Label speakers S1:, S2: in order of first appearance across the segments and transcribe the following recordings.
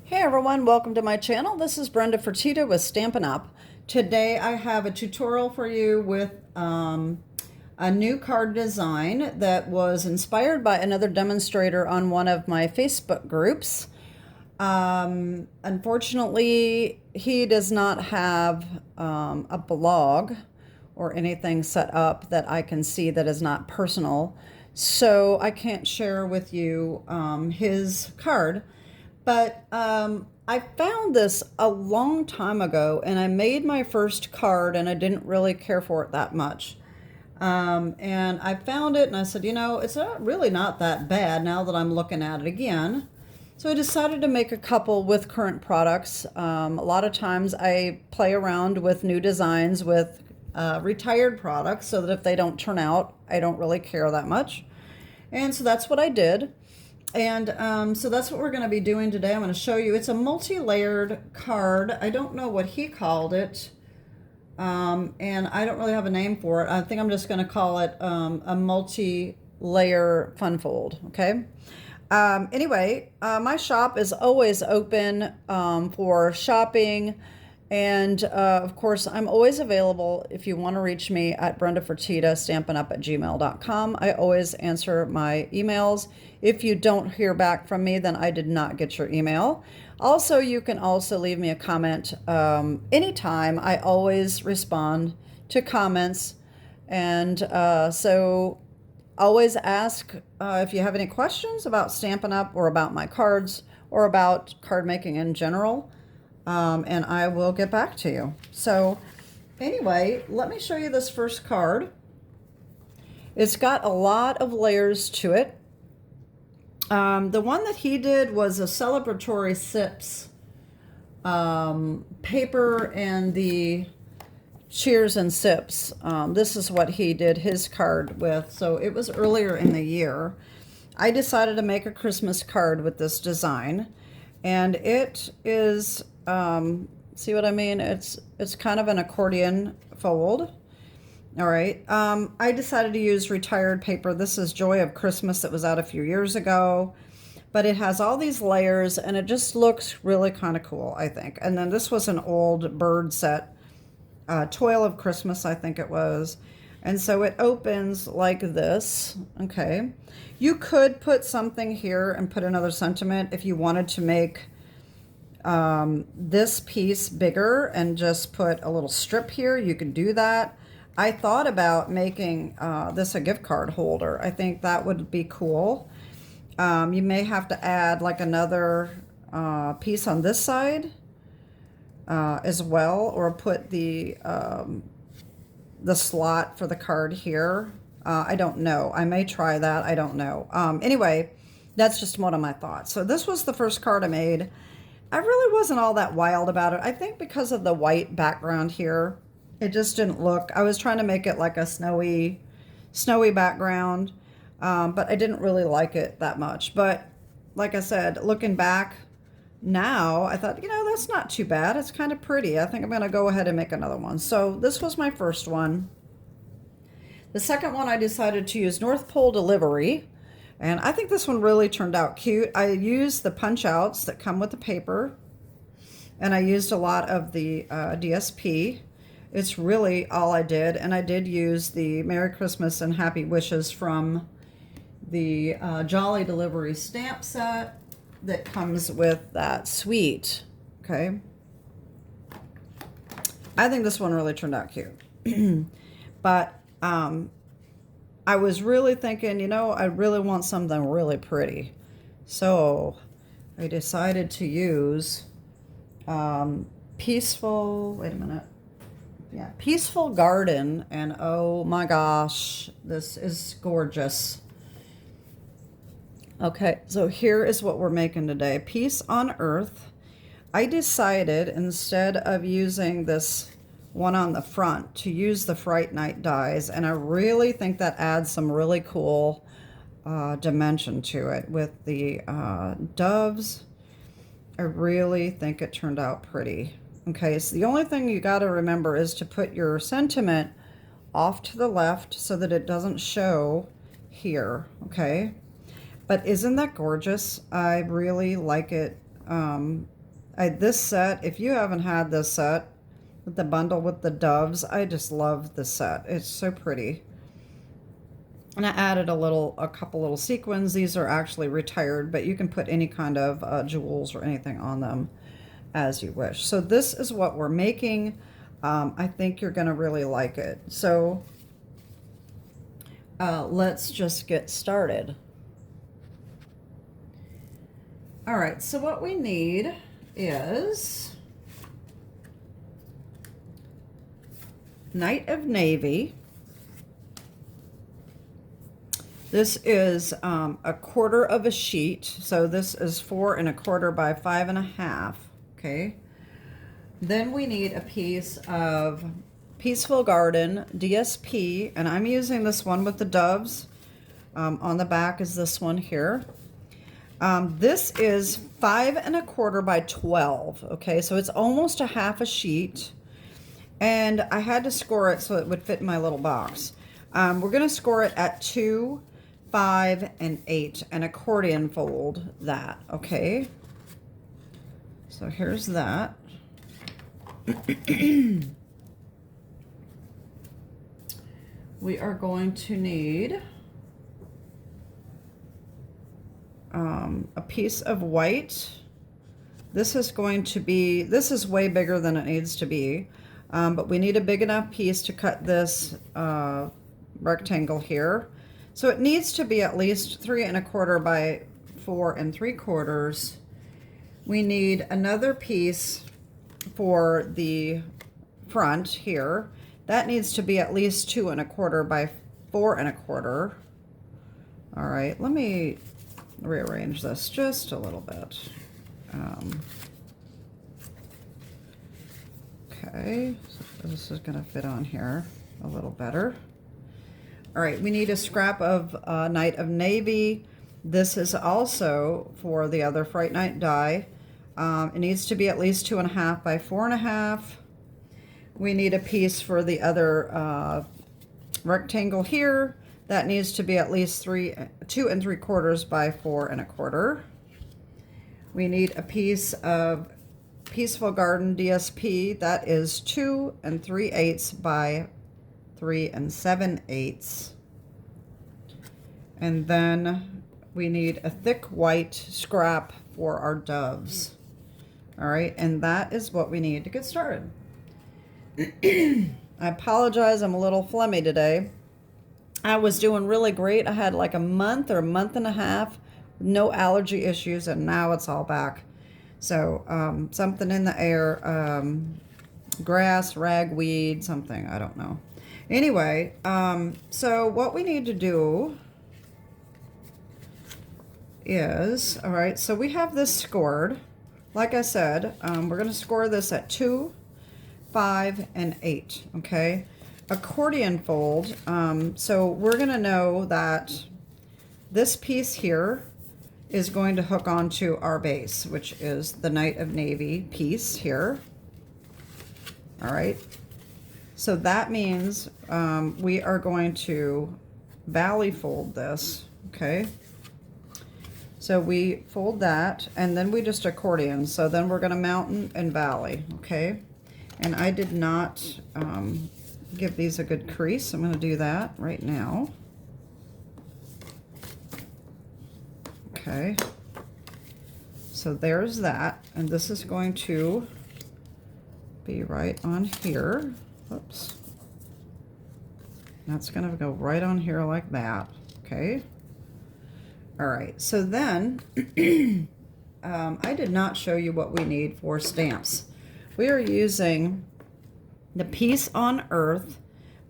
S1: Hey everyone, welcome to my channel. This is Brenda Fertitta with Stampin' Up. Today I have a tutorial for you with a new card design that was inspired by another demonstrator on one of my Facebook groups. Unfortunately, he does not have a blog or anything set up that I can see that is not personal, so I can't share with you his card. But I found this a long time ago, and I made my first card, and I didn't really care for it that much. And I found it, and I said, you know, it's really not that bad now that I'm looking at it again. So I decided to make a couple with current products. A lot of times I play around with new designs with retired products so that if they don't turn out, I don't really care that much. And so that's what I did. And so that's what we're going to be doing today. I'm going to show you. It's a multi-layered card. I don't know what he called it. And I don't really have a name for it. I think I'm just going to call it a multi-layer fun fold. Okay. Anyway, my shop is always open for shopping. And of course, I'm always available if you want to reach me at Brenda Fertitta, stampinup@gmail.com. I always answer my emails. If you don't hear back from me, then I did not get your email. Also, you can also leave me a comment anytime. I always respond to comments. And so always ask if you have any questions about Stampin' Up or about my cards or about card making in general. And I will get back to you. So anyway, let me show you this first card. It's got a lot of layers to it. The one that he did was a celebratory sips paper and the cheers and sips. This is what he did his card with. So it was earlier in the year. I decided to make a Christmas card with this design, and it is see what I mean? It's kind of an accordion fold. All right. I decided to use retired paper. This is Joy of Christmas that was out a few years ago, but it has all these layers and it just looks really kind of cool, I think. And then this was an old bird set, Toil of Christmas, I think it was. And so it opens like this. Okay. You could put something here and put another sentiment if you wanted to make this piece bigger and just put a little strip here. You could do that. I thought about making this a gift card holder. I think that would be cool. You may have to add like another piece on this side as well, or put the slot for the card here. I don't know. I may try that. I don't know. Anyway, that's just one of my thoughts. So this was the first card I made. I really wasn't all that wild about it. I think because of the white background here, it just didn't look. I was trying to make it like a snowy background, but I didn't really like it that much. But like I said, looking back now, I thought, you know, that's not too bad. It's kind of pretty. I think I'm going to go ahead and make another one. So this was my first one. The second one, I decided to use North Pole Delivery. And I think this one really turned out cute. I used the punch outs that come with the paper, and I used a lot of the DSP. It's really all I did. And I did use the Merry Christmas and Happy Wishes from the Jolly Delivery stamp set that comes with that suite. Okay. I think this one really turned out cute. But I was really thinking, you know, I really want something really pretty. So I decided to use Peaceful, wait a minute. Yeah, Peaceful Garden. And oh my gosh, this is gorgeous. Okay, so here is what we're making today. Peace on Earth. I decided instead of using this one on the front to use the Fright Night dies, and I really think that adds some really cool dimension to it with the doves. I really think it turned out pretty. Okay, so the only thing you got to remember is to put your sentiment off to the left so that it doesn't show here. Okay, but isn't that gorgeous? I really like it This set, if you haven't had this set with the bundle with the doves, I just love this set. It's so pretty. And I added a couple little sequins. These are actually retired, but you can put any kind of jewels or anything on them as you wish. So this is what we're making. I think you're going to really like it. So let's just get started. All right, so what we need is Night of Navy. This is a 1/4 of a sheet. So this is 4 1/4 by 5 1/2. Okay. Then we need a piece of Peaceful Garden DSP, and I'm using this one with the doves. On the back is this one here. This is 5 1/4 by 12. Okay, so it's almost a half a sheet, and I had to score it so it would fit in my little box. We're going to score it at 2, 5, and 8, and accordion fold that. Okay, so here's that. We are going to need a piece of white. This is way bigger than it needs to be, but we need a big enough piece to cut this rectangle here. So it needs to be at least 3 1/4 by 4 3/4. We need another piece for the front here. That needs to be at least 2 1/4 by 4 1/4. All right, let me rearrange this just a little bit. Okay, so this is going to fit on here a little better. All right, we need a scrap of Night of Navy. This is also for the other Fright Night die. It needs to be at least 2 1/2 by 4 1/2. We need a piece for the other rectangle here. That needs to be at least 2 3/4 by 4 1/4. We need a piece of Peaceful Garden DSP. That is 2 3/8 by 3 7/8. And then we need a thick white scrap for our doves. All right, and that is what we need to get started. I apologize, I'm a little phlegmy today. I was doing really great. I had like a month or a month and a half, no allergy issues, and now it's all back. So something in the air, grass, ragweed, something, I don't know. Anyway, so what we need to do is, all right, so we have this scored. Like I said, we're going to score this at 2, 5, and 8, okay? Accordion fold, so we're going to know that this piece here is going to hook onto our base, which is the Night of Navy piece here. All right, so that means we are going to valley fold this, okay? So we fold that, and then we just accordion. So then we're going to mountain and valley, okay? And I did not give these a good crease. I'm going to do that right now. Okay. So there's that, and this is going to be right on here. Oops. That's going to go right on here like that, okay? All right, so then I did not show you what we need for stamps. We are using the Peace on Earth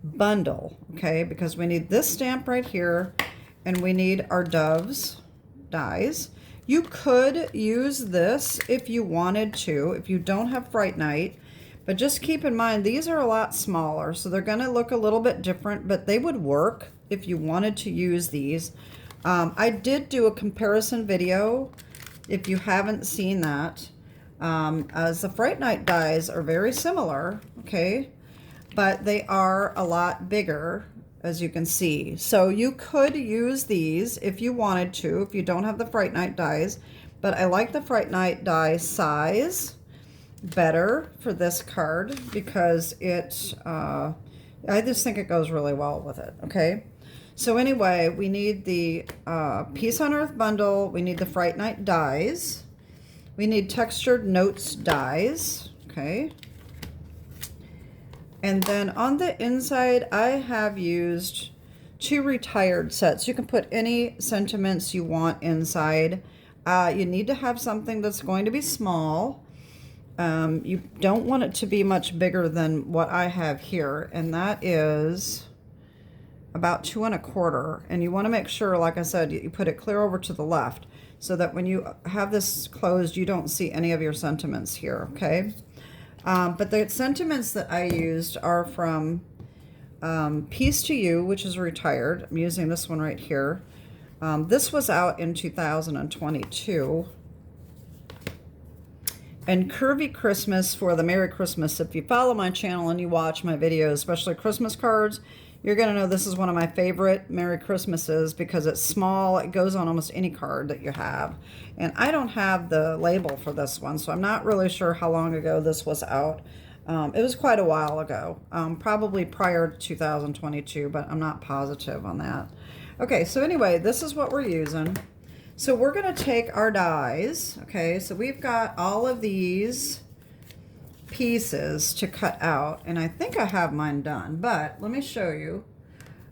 S1: bundle, okay, because we need this stamp right here, and we need our doves dies. You could use this if you wanted to, if you don't have Fright Night, but just keep in mind these are a lot smaller, so they're going to look a little bit different, but they would work if you wanted to use these. I did do a comparison video, if you haven't seen that, as the Fright Night dies are very similar, okay, but they are a lot bigger, as you can see. So you could use these if you wanted to, if you don't have the Fright Night dies, but I like the Fright Night die size, better for this card because it, I just think it goes really well with it, okay? So anyway, we need the Peace on Earth bundle. We need the Fright Night dies. We need Textured Notes dies, okay? And then on the inside, I have used 2 retired sets. You can put any sentiments you want inside. You need to have something that's going to be small. You don't want it to be much bigger than what I have here, and that is about 2 1/4. And you want to make sure, like I said, you put it clear over to the left so that when you have this closed, you don't see any of your sentiments here, okay? But the sentiments that I used are from Peace to You, which is retired. I'm using this one right here. This was out in 2022. And Curvy Christmas for the Merry Christmas. If you follow my channel and you watch my videos, especially Christmas cards, you're going to know this is one of my favorite Merry Christmases because it's small. It goes on almost any card that you have. And I don't have the label for this one, so I'm not really sure how long ago this was out. It was quite a while ago, probably prior to 2022, but I'm not positive on that. Okay, so anyway, this is what we're using. So we're going to take our dies, okay, so we've got all of these pieces to cut out, and I think I have mine done, but let me show you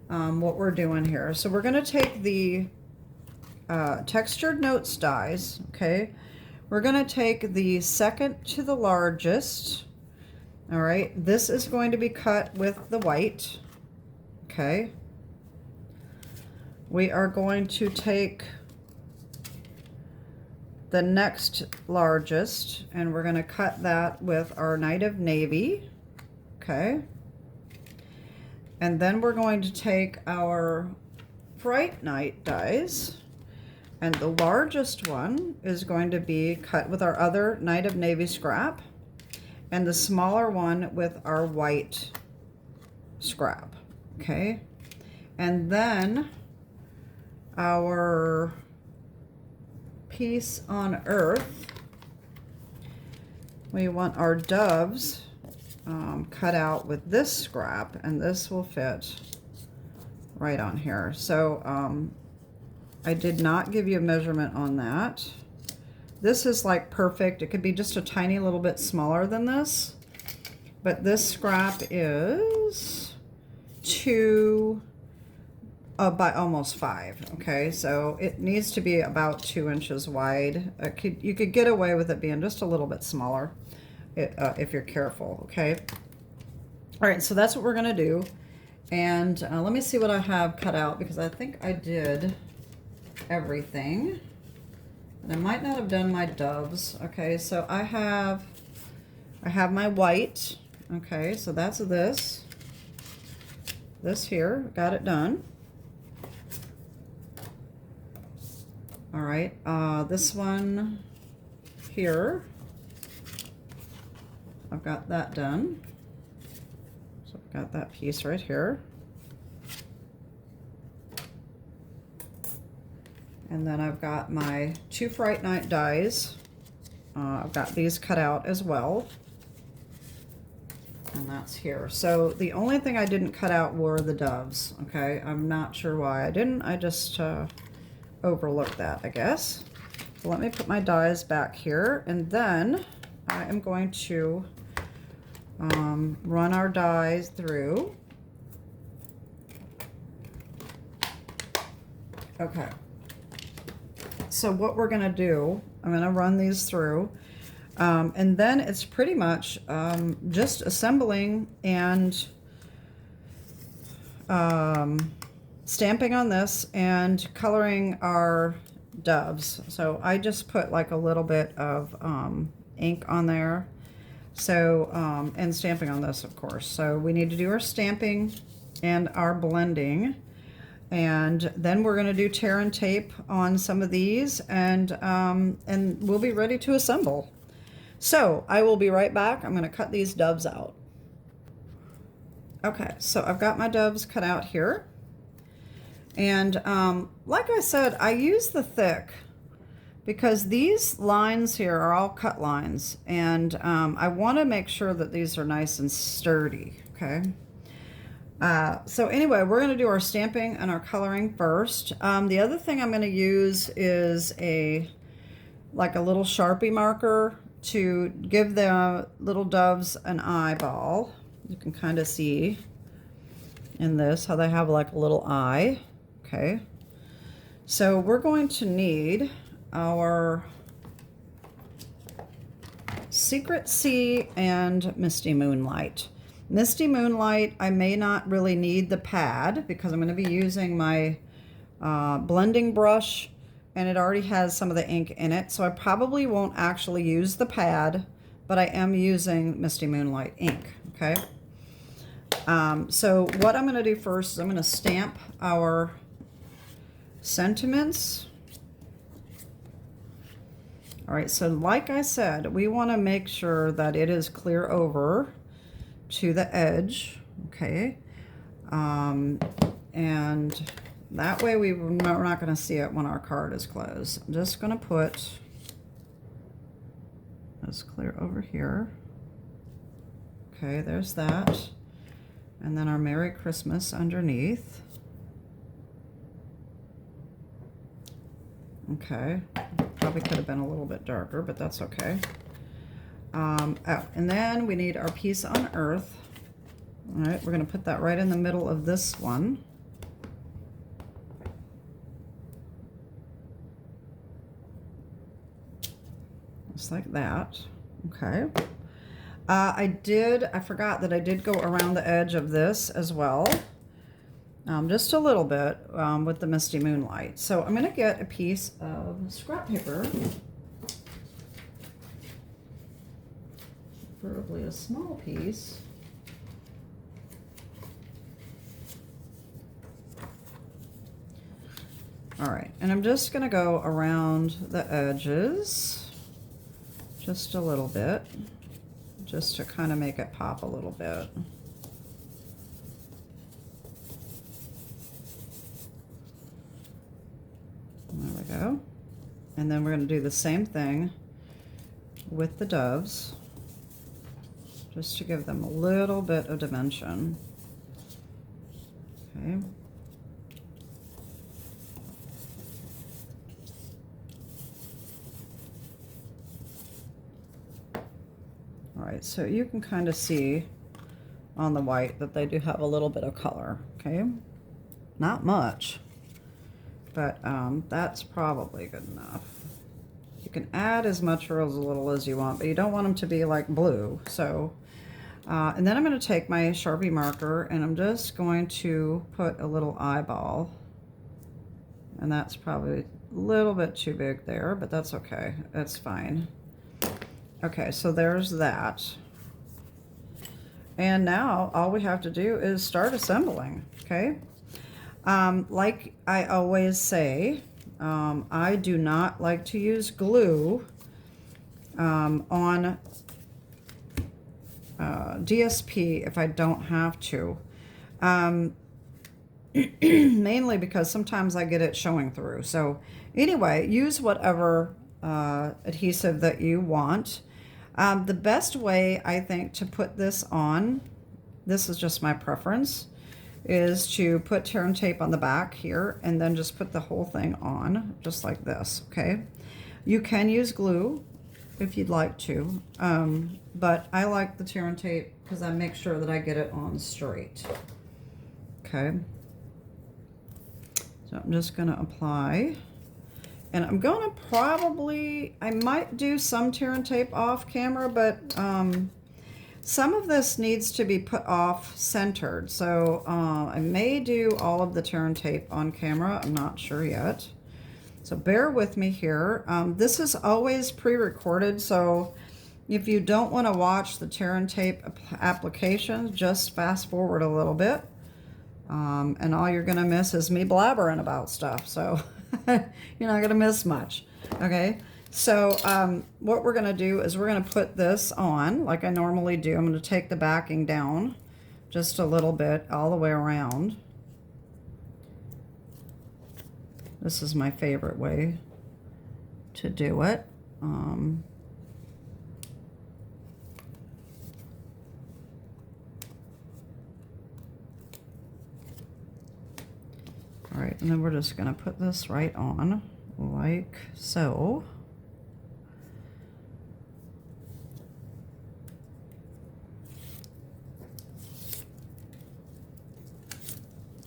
S1: what we're doing here. So we're going to take the Textured Notes dies, okay, we're going to take the second to the largest, all right, this is going to be cut with the white, okay, we are going to take the next largest, and we're going to cut that with our Night of Navy, okay? And then we're going to take our Fright Night dies, and the largest one is going to be cut with our other Night of Navy scrap, and the smaller one with our white scrap, okay? And then our Peace on Earth, we want our doves cut out with this scrap, and this will fit right on here. So I did not give you a measurement on that. This is like perfect. It could be just a tiny little bit smaller than this, but this scrap is 2 by almost 5, okay, so it needs to be about 2 inches wide. You could get away with it being just a little bit smaller if you're careful, okay. All right, so that's what we're gonna do, and let me see what I have cut out because I think I did everything, and I might not have done my doves. Okay, so I have my white, okay, so that's this here, got it done. All right, this one here, I've got that done. So I've got that piece right here. And then I've got my 2 Fright Night dies. I've got these cut out as well. And that's here. So the only thing I didn't cut out were the doves, okay? I'm not sure why I didn't. I just overlooked that, I guess. So let me put my dies back here, and then I am going to run our dies through. Okay. So what we're gonna do, I'm gonna run these through, and then it's pretty much just assembling and stamping on this and coloring our doves. So I just put like a little bit of ink on there. So, and stamping on this, of course. So we need to do our stamping and our blending. And then we're going to do tear and tape on some of these, and we'll be ready to assemble. So I will be right back. I'm going to cut these doves out. Okay, so I've got my doves cut out here. And like I said, I use the thick because these lines here are all cut lines, and I want to make sure that these are nice and sturdy, okay? So anyway, we're going to do our stamping and our coloring first. The other thing I'm going to use is like a little Sharpie marker to give the little doves an eyeball. You can kind of see in this how they have like a little eye, okay? So we're going to need our Secret Sea and Misty Moonlight. Misty Moonlight, I may not really need the pad because I'm going to be using my blending brush, and it already has some of the ink in it, so I probably won't actually use the pad, but I am using Misty Moonlight ink, okay? So what I'm going to do first is I'm going to stamp our sentiments. All right, so like I said, we want to make sure that it is clear over to the edge, okay? And that way we're not going to see it when our card is closed. I'm just going to put this clear over here. Okay, there's that. And then our Merry Christmas underneath. Okay, probably could have been a little bit darker, but that's okay. Oh, and then we need our Peace on Earth. All right, we're going to put that right in the middle of this one. Just like that. Okay. I forgot that I did go around the edge of this as well. Just a little bit with the Misty Moonlight. So I'm going to get a piece of scrap paper, preferably a small piece. All right, and I'm just going to go around the edges just a little bit, just to kind of make it pop a little bit. There we go. And then we're going to do the same thing with the doves, just to give them a little bit of dimension. Okay. All right, so you can kind of see on the white that they do have a little bit of color, okay? Not much, but that's probably good enough. You can add as much or as little as you want, but you don't want them to be like blue. So, and then I'm going to take my Sharpie marker and I'm just going to put a little eyeball. And that's probably a little bit too big there, but that's okay. That's fine. Okay, so there's that. And now all we have to do is start assembling, okay? Like I always say, I do not like to use glue on DSP if I don't have to. Mainly because sometimes I get it showing through. So anyway, use whatever adhesive that you want. The best way, I think, to put this on, this is just my preference, is to put tear and tape on the back here and then just put the whole thing on, just like this, okay? You can use glue if you'd like to, but I like the tear and tape because I make sure that I get it on straight, okay? So I'm just going to apply. And I'm going to probably, I might do some tear and tape off camera, but some of this needs to be put off centered. So I may do all of the tear and tape on camera. I'm not sure yet. So bear with me here. This is always pre-recorded. So if you don't want to watch the tear and tape application, just fast forward a little bit. And all you're going to miss is me blabbering about stuff. So you're not going to miss much. Okay. So what we're going to do is we're going to put this on like I normally do. I'm going to take the backing down just a little bit all the way around. This is my favorite way to do it. All right, and then we're just going to put this right on like so.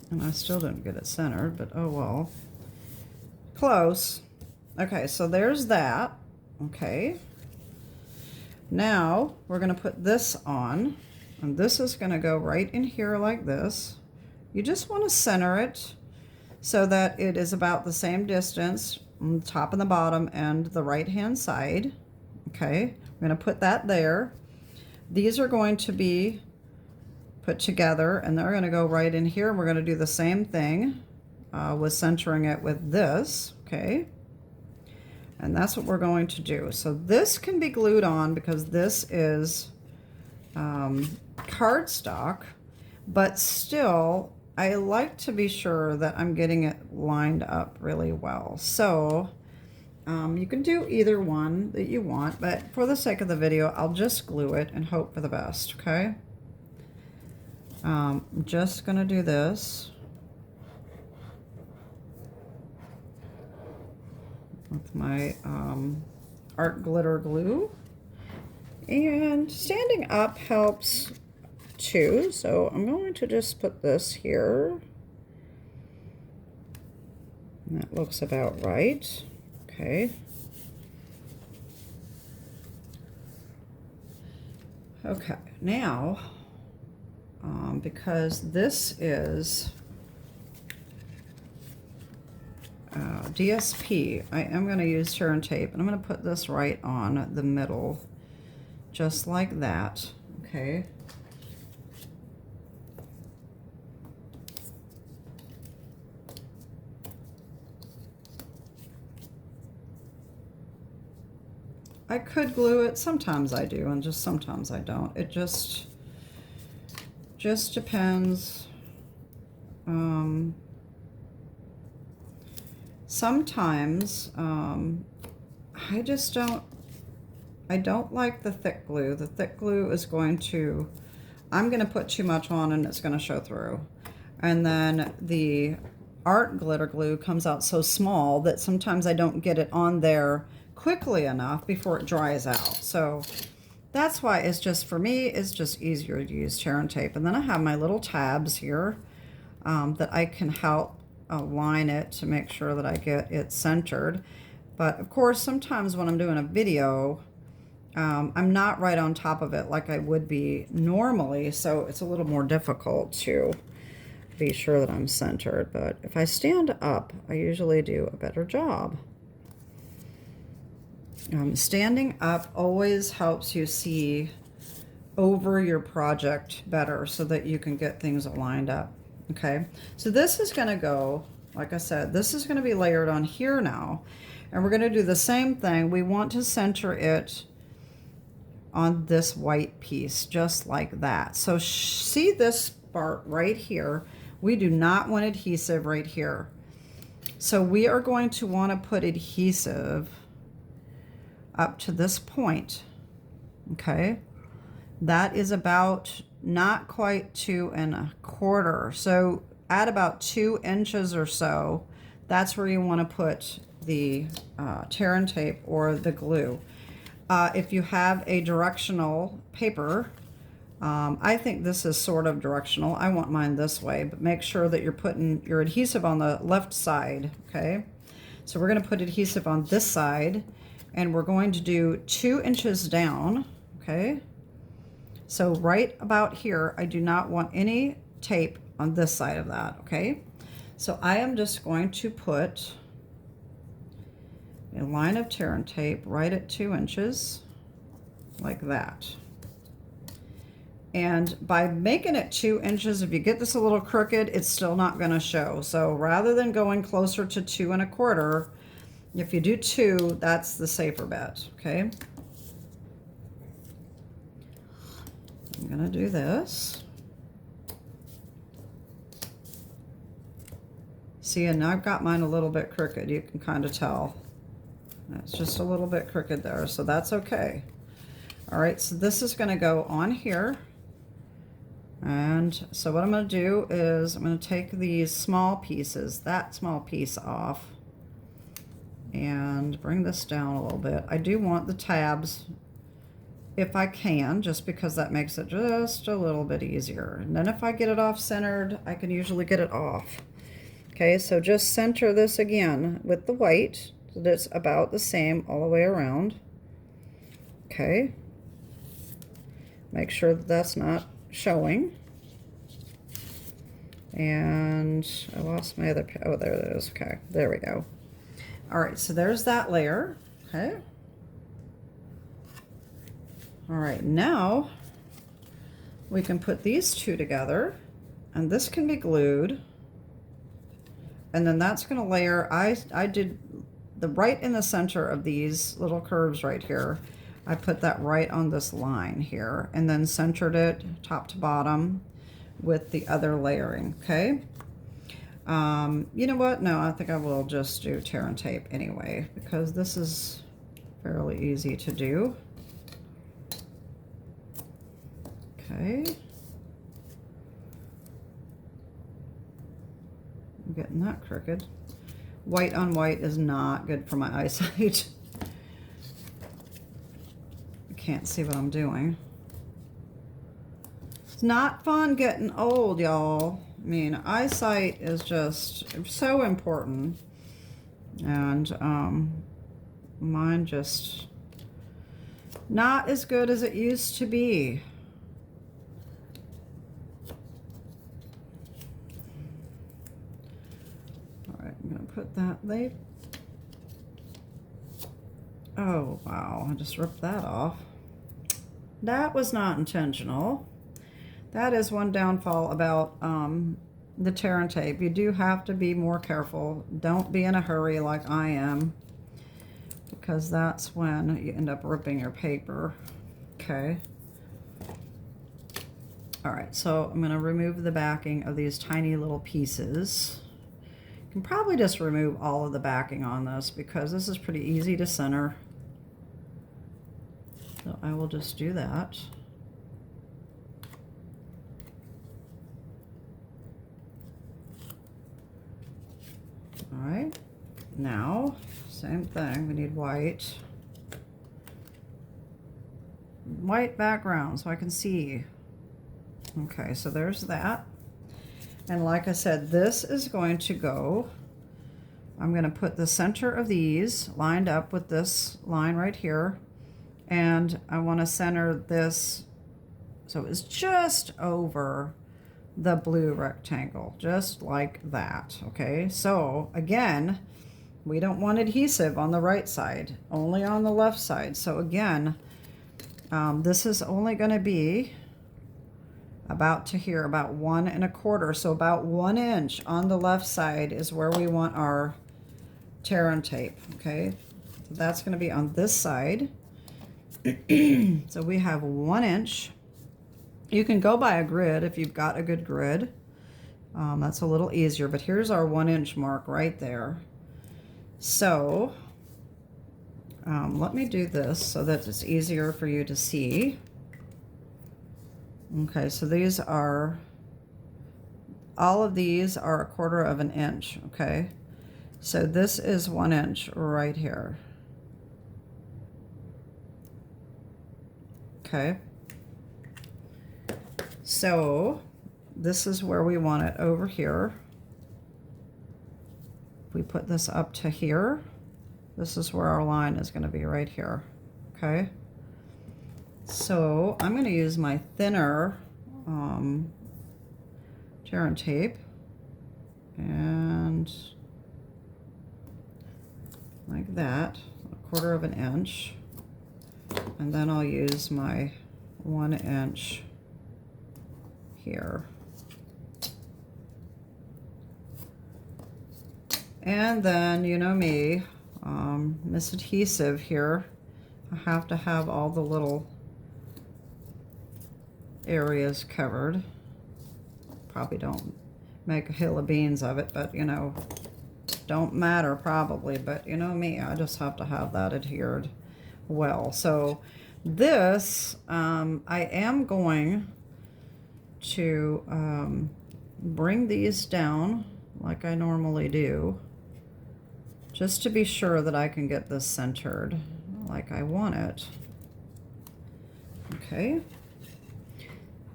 S1: And I still didn't get it centered, but oh well. Close. Okay, so there's that. Okay. Now we're going to put this on, and this is going to go right in here like this. You just want to center it so that it is about the same distance on the top and the bottom and the right hand side. Okay, we're going to put that there. These are going to be put together, and they're going to go right in here. We're going to do the same thing with centering it with this. Okay, and that's what we're going to do. So this can be glued on because this is cardstock, but still I like to be sure that I'm getting it lined up really well. So you can do either one that you want, but for the sake of the video, I'll just glue it and hope for the best, okay? I'm just gonna do this with my art glitter glue. And standing up helps too, so I'm going to just put this here. And that looks about right. Okay. Okay, now, because this is DSP, I am going to use turn tape, and I'm going to put this right on the middle, just like that. Okay. I could glue it. Sometimes I do, and just sometimes I don't. It just depends. Sometimes I just don't. I don't like the thick glue. The thick glue is going to. I'm going to put too much on, and it's going to show through. And then the art glitter glue comes out so small that sometimes I don't get it on there quickly enough before it dries out. So that's why it's just, for me, it's just easier to use tear and tape. And then I have my little tabs here that I can help align it to make sure that I get it centered. But of course, sometimes when I'm doing a video, I'm not right on top of it like I would be normally, so it's a little more difficult to be sure that I'm centered. But if I stand up, I usually do a better job. Standing up always helps you see over your project better so that you can get things lined up. Okay, so this is going to go, like I said, this is going to be layered on here now, and we're going to do the same thing. We want to center it on this white piece, just like that. So see this part right here? We do not want adhesive right here. So we are going to want to put adhesive up to this point. Okay, that is about not quite 2 1/4. So at about 2 inches or so, that's where you want to put the tear and tape or the glue. If you have a directional paper, I think this is sort of directional. I want mine this way, but make sure that you're putting your adhesive on the left side. Okay, so we're going to put adhesive on this side, and we're going to do 2 inches down. Okay, so right about here, I do not want any tape on this side of that. Okay, so I am just going to put a line of tear and tape right at 2 inches, like that. And by making it 2 inches, if you get this a little crooked, it's still not going to show. So rather than going closer to 2 1/4, if you do 2, that's the safer bet. Okay, I'm going to do this. See, and I've got mine a little bit crooked. You can kind of tell. That's just a little bit crooked there, so that's okay. All right, so this is going to go on here. And so what I'm going to do is I'm going to take these small pieces, that small piece off, and bring this down a little bit. I do want the tabs if I can, just because that makes it just a little bit easier. And then if I get it off centered, I can usually get it off. Okay, so just center this again with the white so that it's about the same all the way around. Okay. Make sure that that's not showing. And I lost my other, oh, there it is. Okay, there we go. All right, so there's that layer. Okay. All right, now we can put these two together, and this can be glued, and then that's going to layer. I did the right in the center of these little curves right here. I put that right on this line here, and then centered it top to bottom with the other layering. Okay. You know what? No, I think I will just do tear and tape anyway, because this is fairly easy to do. Okay. I'm getting that crooked. White on white is not good for my eyesight. I can't see what I'm doing. It's not fun getting old, y'all. I mean, eyesight is just so important. And mine just not as good as it used to be. I'm going to put that there. Oh, wow. I just ripped that off. That was not intentional. That is one downfall about the tear and tape. You do have to be more careful. Don't be in a hurry like I am, because that's when you end up ripping your paper. Okay. All right, so I'm going to remove the backing of these tiny little pieces. You can probably just remove all of the backing on this because this is pretty easy to center. So I will just do that. All right, now same thing, we need white. White background so I can see. Okay, so there's that. And like I said, this is going to go, I'm going to put the center of these lined up with this line right here. And I want to center this so it's just over the blue rectangle, just like that. Okay, so again, we don't want adhesive on the right side, only on the left side. So again, this is only going to be about to here, about 1 1/4, so about 1 inch on the left side is where we want our tear and tape. Okay, so that's going to be on this side. So we have 1 inch. You can go by a grid if you've got a good grid. That's a little easier, but here's our 1 inch mark right there. So let me do this so that it's easier for you to see. Okay, so these are, all of these are 1/4 of an inch, okay? So this is 1 inch right here. Okay. So this is where we want it over here. If we put this up to here, this is where our line is going to be right here, okay? So I'm going to use my thinner tear and tape, and like that, 1/4 of an inch, and then I'll use my 1 inch here. And then, you know me, Miss Adhesive here, I have to have all the little areas covered. Probably don't make a hill of beans of it, but you know, don't matter probably, but you know me, I just have to have that adhered well. So this, I am going to bring these down like I normally do, just to be sure that I can get this centered like I want it. Okay.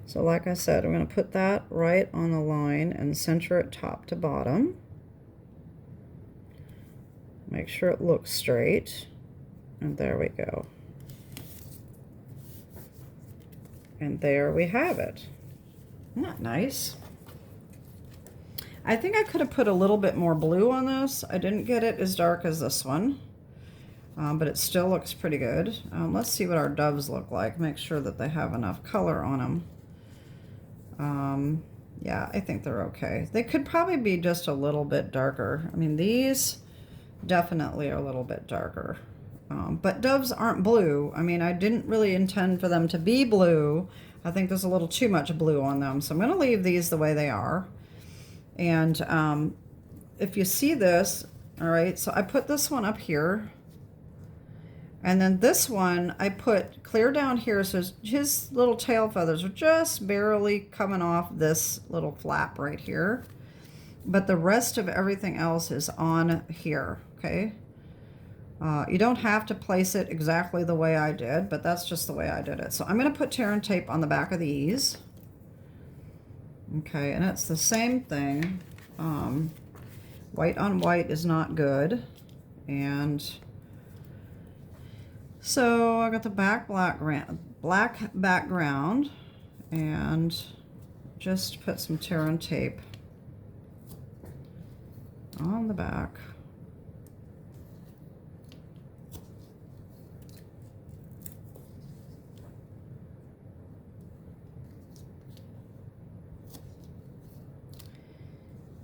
S1: So like I said, I'm going to put that right on the line and center it top to bottom. Make sure it looks straight. And there we go. And there we have it. Isn't that nice? I think I could have put a little bit more blue on this. I didn't get it as dark as this one, but it still looks pretty good. Let's see what our doves look like. Make sure that they have enough color on them. Yeah, I think they're okay. They could probably be just a little bit darker. I mean, these definitely are a little bit darker. But doves aren't blue. I mean, I didn't really intend for them to be blue. I think there's a little too much blue on them. So I'm going to leave these the way they are. And if you see this, all right, so I put this one up here. And then this one I put clear down here, so his little tail feathers are just barely coming off this little flap right here. But the rest of everything else is on here, okay? You don't have to place it exactly the way I did, but that's just the way I did it. So I'm going to put tear and tape on the back of these. Okay, and it's the same thing. White on white is not good. And so I got the black background and just put some tear and tape on the back.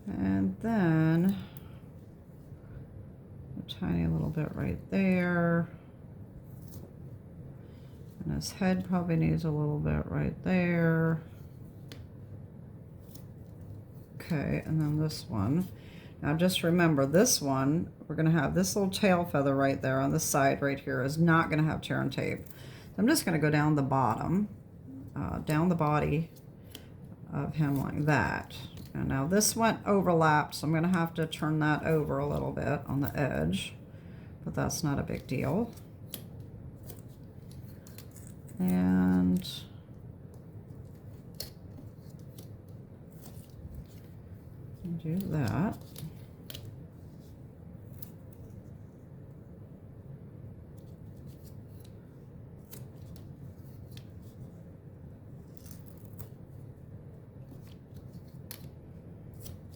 S1: And then a tiny little bit right there. And his head probably needs a little bit right there. Okay, and then this one. Now just remember, this one, we're going to have this little tail feather right there on the side right here is not going to have tear and tape. So I'm just going to go down the bottom, down the body of him like that. And now this went overlapped, so I'm going to have to turn that over a little bit on the edge, but that's not a big deal. And do that.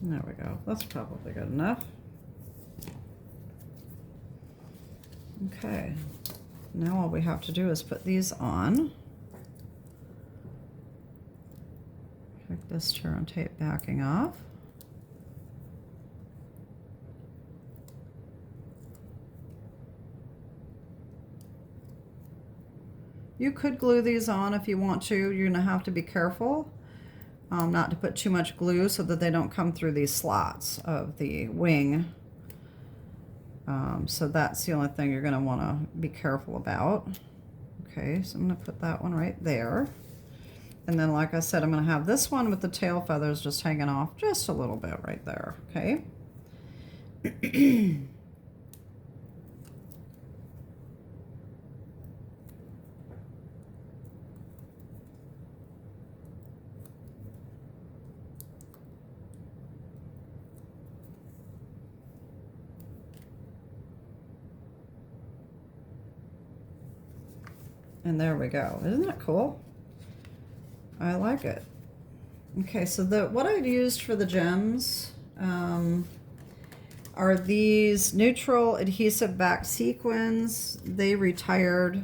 S1: There we go. That's probably good enough. Okay. Now all we have to do is put these on. Take this tear and tape backing off. You could glue these on if you want to. You're going to have to be careful not to put too much glue so that they don't come through these slots of the wing. So that's the only thing you're going to want to be careful about. Okay, so I'm going to put that one right there. And then, like I said, I'm going to have this one with the tail feathers just hanging off just a little bit right there, okay? And there we go. Isn't that cool? I like it. Okay, so what I used for the gems are these neutral adhesive back sequins. They retired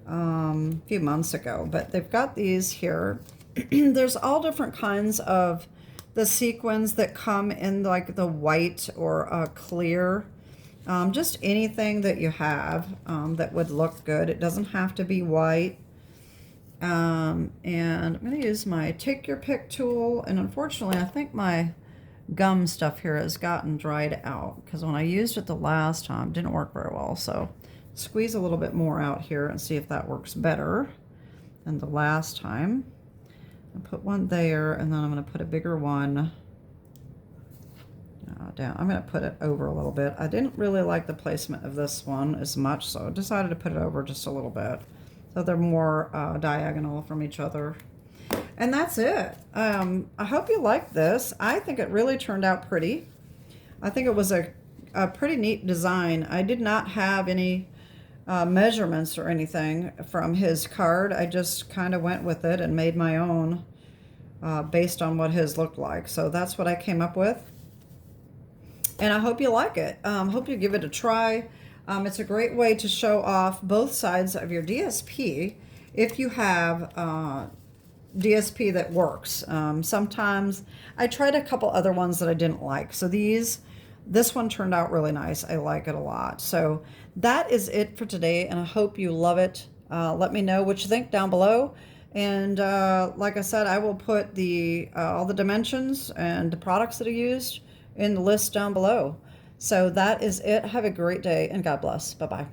S1: a few months ago, but they've got these here. There's all different kinds of the sequins that come in like the white or clear. Just anything that you have that would look good. It doesn't have to be white. And I'm going to use my Take Your Pick tool. And unfortunately, I think my gum stuff here has gotten dried out, because when I used it the last time, it didn't work very well. So squeeze a little bit more out here and see if that works better than the last time. I'll put one there, and then I'm going to put a bigger one down. I'm going to put it over a little bit. I didn't really like the placement of this one as much, so I decided to put it over just a little bit, so they're more diagonal from each other. And that's it. I hope you like this. I think it really turned out pretty. I think it was a pretty neat design. I did not have any measurements or anything from his card. I just kind of went with it and made my own based on what his looked like. So that's what I came up with. And I hope you like it. Hope you give it a try. It's a great way to show off both sides of your DSP if you have DSP that works. Sometimes I tried a couple other ones that I didn't like. So this one turned out really nice. I like it a lot. So that is it for today, and I hope you love it. Let me know what you think down below. And like I said, I will put all the dimensions and the products that I used in the list down below. So that is it. Have a great day, and God bless. Bye-bye.